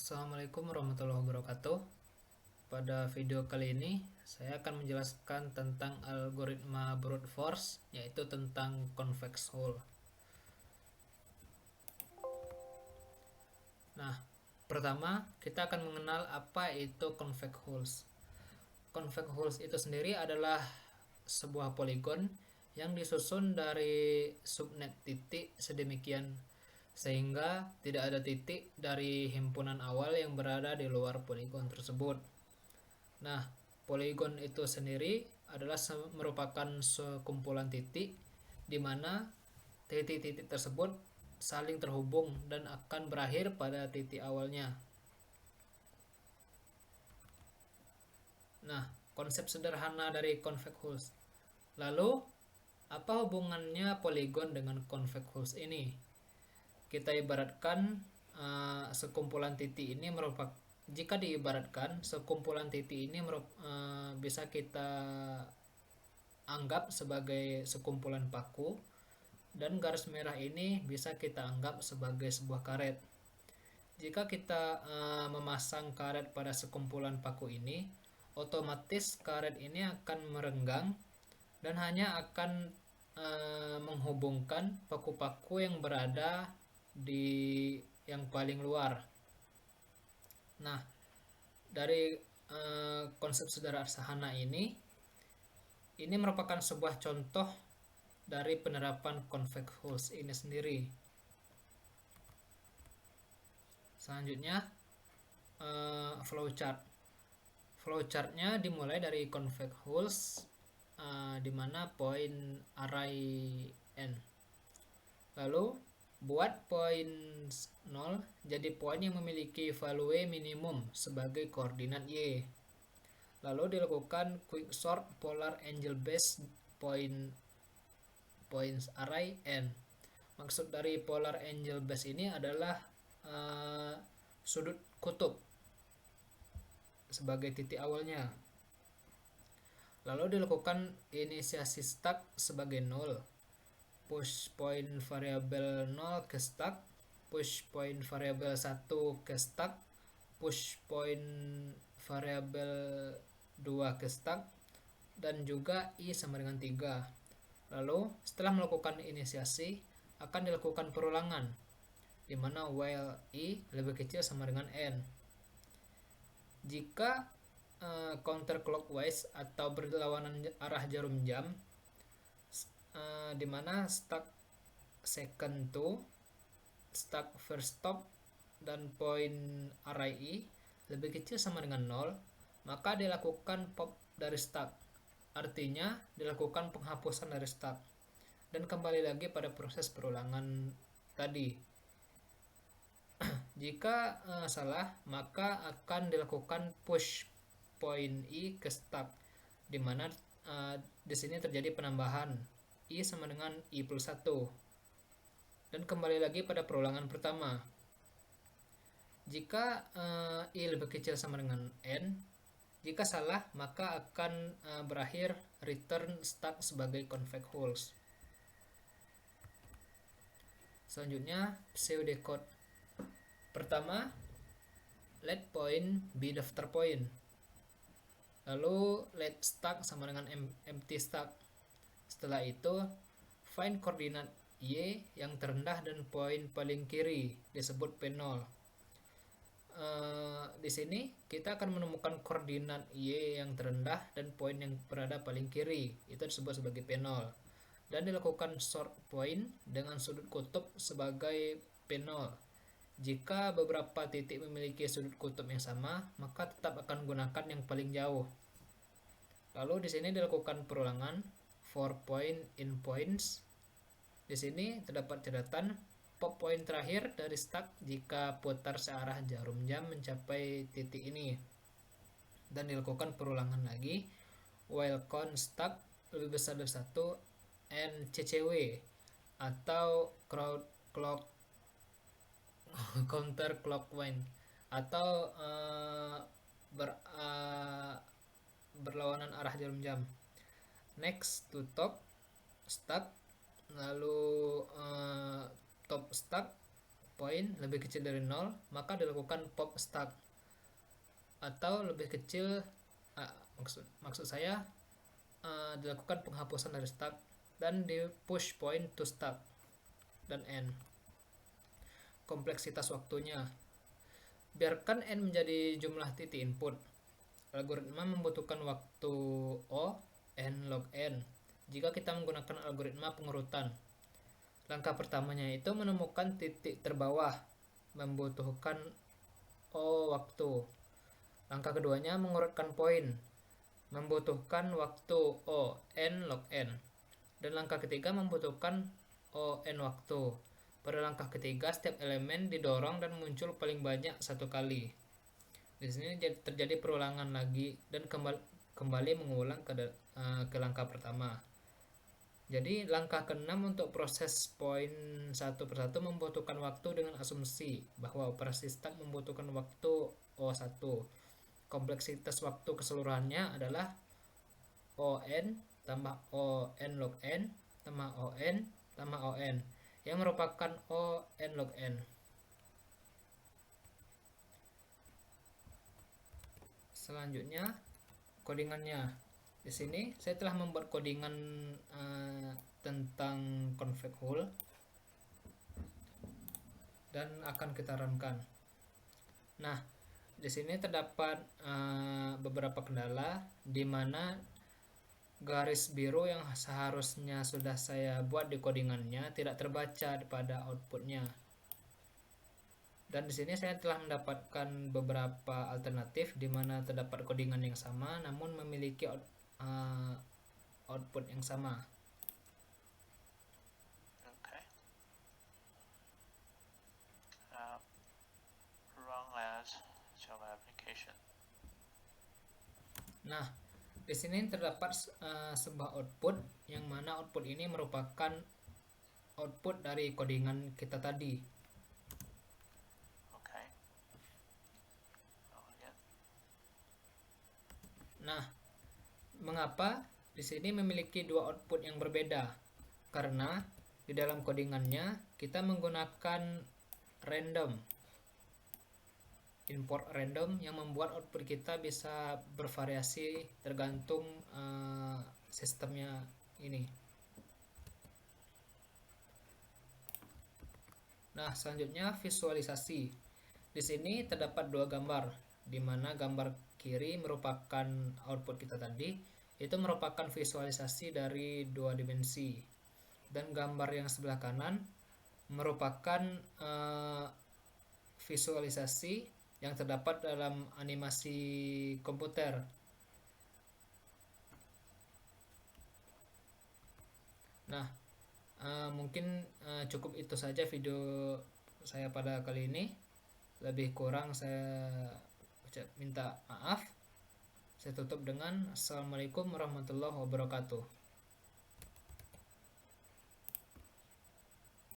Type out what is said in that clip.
Assalamualaikum warahmatullahi wabarakatuh. Pada video kali ini saya akan menjelaskan tentang algoritma brute force, yaitu tentang convex hull. Nah, pertama kita akan mengenal apa itu convex hulls. Convex hulls itu sendiri adalah sebuah poligon yang disusun dari subnet titik sedemikian sehingga tidak ada titik dari himpunan awal yang berada di luar poligon tersebut. Nah, poligon itu sendiri adalah merupakan sekumpulan titik di mana titik-titik tersebut saling terhubung dan akan berakhir pada titik awalnya. Nah, konsep sederhana dari convex hulls. Lalu, apa hubungannya poligon dengan convex hulls ini? Kita ibaratkan sekumpulan titik ini merupakan, jika diibaratkan sekumpulan titik ini bisa kita anggap sebagai sekumpulan paku, dan garis merah ini bisa kita anggap sebagai sebuah karet. Jika kita memasang karet pada sekumpulan paku ini, otomatis karet ini akan merenggang dan hanya akan menghubungkan paku-paku yang berada di yang paling luar. Nah, dari konsep sederhana ini merupakan sebuah contoh dari penerapan convex hulls ini sendiri. Selanjutnya, flowchart. Flowchartnya dimulai dari convex hulls di mana poin array n. Lalu buat poin 0 jadi poin yang memiliki value minimum sebagai koordinat y. Lalu dilakukan quicksort polar angle base points array n. Maksud dari polar angle base ini adalah sudut kutub sebagai titik awalnya. Lalu dilakukan inisiasi stack sebagai 0. Push point variabel 0 ke stack, push point variabel 1 ke stack, push point variabel 2 ke stack, dan juga i sama dengan 3. Lalu setelah melakukan inisiasi akan dilakukan perulangan di mana while i lebih kecil sama dengan n. Jika counterclockwise atau berlawanan arah jarum jam, di mana stack second to, stack first stop, dan poin array i lebih kecil sama dengan 0, maka dilakukan pop dari stack. Artinya dilakukan penghapusan dari stack dan kembali lagi pada proses perulangan tadi. Jika salah, maka akan dilakukan push point i ke stack, di mana di sini terjadi penambahan i sama dengan i plus 1 dan kembali lagi pada perulangan pertama. Jika i lebih kecil sama dengan n, jika salah maka akan berakhir return stack sebagai convex hulls. Selanjutnya pseudocode. Pertama, let point be daftar point. Lalu let stack sama dengan empty stack. Setelah itu find koordinat y yang terendah dan poin paling kiri disebut p0. Di sini kita akan menemukan koordinat y yang terendah dan poin yang berada paling kiri, itu disebut sebagai p0, dan dilakukan sort point dengan sudut kutub sebagai p0. Jika beberapa titik memiliki sudut kutub yang sama, maka tetap akan gunakan yang paling jauh. Lalu di sini dilakukan perulangan for point in points. Di sini terdapat catatan pop point terakhir dari stack jika putar searah jarum jam mencapai titik ini, dan dilakukan perulangan lagi while count stack lebih besar dari 1 and ccw atau counter clockwise atau berlawanan arah jarum jam. Next to top stack, lalu top stack, point lebih kecil dari 0, maka dilakukan pop start, atau lebih kecil, maksud saya dilakukan penghapusan dari start dan di push point to start dan end. Kompleksitas waktunya, biarkan n menjadi jumlah titik input. Algoritma membutuhkan waktu O n log n jika kita menggunakan algoritma pengurutan. Langkah pertamanya itu menemukan titik terbawah, membutuhkan O waktu. Langkah keduanya mengurutkan poin, membutuhkan waktu O n log n. Dan langkah ketiga membutuhkan O n waktu. Pada langkah ketiga, setiap elemen didorong dan muncul paling banyak satu kali. Di sini terjadi perulangan lagi dan kembali mengulang ke langkah pertama. Jadi langkah ke-6 untuk proses poin satu persatu membutuhkan waktu dengan asumsi bahwa operasi start membutuhkan waktu O1. Kompleksitas waktu keseluruhannya adalah On tambah On log n tambah On tambah On yang merupakan On log n. Selanjutnya codingannya. Di sini saya telah membuat codingan tentang config hole dan akan kita runkan. Nah, di sini terdapat beberapa kendala di mana garis biru yang seharusnya sudah saya buat di codingannya tidak terbaca pada outputnya. Dan di sini saya telah mendapatkan beberapa alternatif di mana terdapat codingan yang sama namun memiliki output yang sama. Okay. Run as Java application. Nah, di sini terdapat sebuah output yang mana output ini merupakan output dari codingan kita tadi. Okay. Nah, mengapa di sini memiliki dua output yang berbeda? Karena di dalam codingannya kita menggunakan random, import random yang membuat output kita bisa bervariasi tergantung sistemnya ini. Nah, selanjutnya visualisasi. Di sini terdapat dua gambar, di mana gambar kiri merupakan output kita tadi, itu merupakan visualisasi dari dua dimensi, dan gambar yang sebelah kanan merupakan visualisasi yang terdapat dalam animasi komputer. Nah, mungkin cukup itu saja video saya pada kali ini. Lebih kurang saya minta maaf. Saya tutup dengan Assalamualaikum warahmatullahi wabarakatuh.